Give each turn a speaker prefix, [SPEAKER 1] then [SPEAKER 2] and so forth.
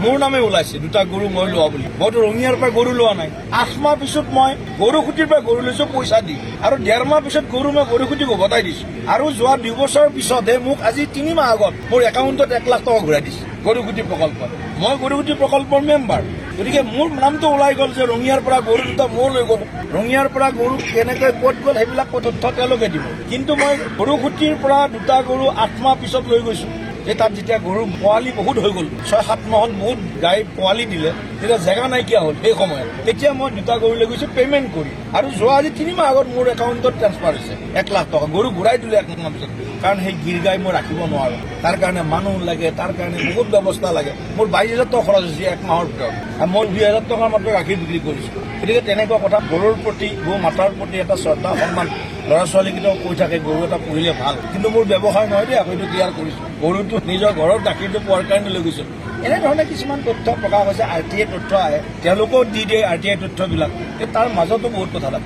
[SPEAKER 1] মোৰ নামে ওলাইছে 2টা গৰু মই লোৱা বুলি। মইতো ৰঙিয়াৰ পৰা গৰু লোৱা নাই। 8 মাহ পিছত মই গৰু খুঁটিৰ পৰা গৰু লৈছো পইচা দি, আৰু 1.5 মাহ পিছত গৰু মই গৰু খুঁটিক উভতাই দিছো। আৰু যোৱা 2 বছৰৰ পিছতহে মোক আজি 3 মাহ আগত মোৰ একাউণ্টত 1 লাখ টকা ঘূৰাই দিছে গৰুকুটি প্ৰকল্পত। মই গৰুকুটি প্ৰকল্পৰ মেম্বাৰ, গতিকে মোৰ নামটো ওলাই গ'ল যে ৰঙিয়াৰ পৰা গৰু 2টা মই লৈ গ'লো। ৰঙিয়াৰ পৰা গৰু কেনেকৈ ক'ত গ'ল সেইবিলাক তথ্য তেওঁলোকে দিব। কিন্তু মই গৰুকুটিৰ পৰা 2টা গৰু 8 মাহ পিছত লৈ গৈছো। যে তাত যেতিয়া গৰুৰ পোৱালি বহুত হৈ গ'ল, 6-7 মাহত বহুত গাই পোৱালি দিলে, তেতিয়া জেগা নাইকিয়া হ'ল সেই সময়ত। তেতিয়া মই 2টা গৰু লৈ গৈছো পেমেণ্ট কৰি, আৰু যোৱা আজি 3 মাহ আগত মোৰ একাউণ্টত ট্ৰান্সফাৰ হৈছে 1 লাখ টকা। গৰু ঘূৰাই দিলে 1 মাহ পিছত, কাৰণ সেই গিৰ গাই মই ৰাখিব নোৱাৰো। তাৰ কাৰণে মানুহ লাগে, তাৰ কাৰণে বহুত ব্যৱস্থা লাগে। মোৰ 22,000 টকা খৰচ হৈছে 1 মাহৰ ভিতৰত, আৰু মই 2,000 টকাৰ মাত্ৰ গাখীৰ বিক্ৰী কৰিছো। গতিকে তেনেকুৱা কথা। গৰুৰ প্ৰতি, গো মাতাৰ প্ৰতি এটা শ্ৰদ্ধা সন্মান ল'ৰা ছোৱালীকেইটাও কৈ থাকে গৰু এটা পুহিলে ভাল। কিন্তু মোৰ ব্যৱসায় নহয় দেই, সেইটো ক্লিয়াৰ কৰিছো। গৰুটো নিজৰ ঘৰৰ গাখীৰটো পোৱাৰ কাৰণে লৈ গৈছো। এনেধৰণে কিছুমান তথ্য প্ৰকাশ হৈছে। RTI তথ্য আহে, তেওঁলোকেও দি দিয়ে RTI তথ্যবিলাক, তাৰ মাজতো বহুত কথা থাকে।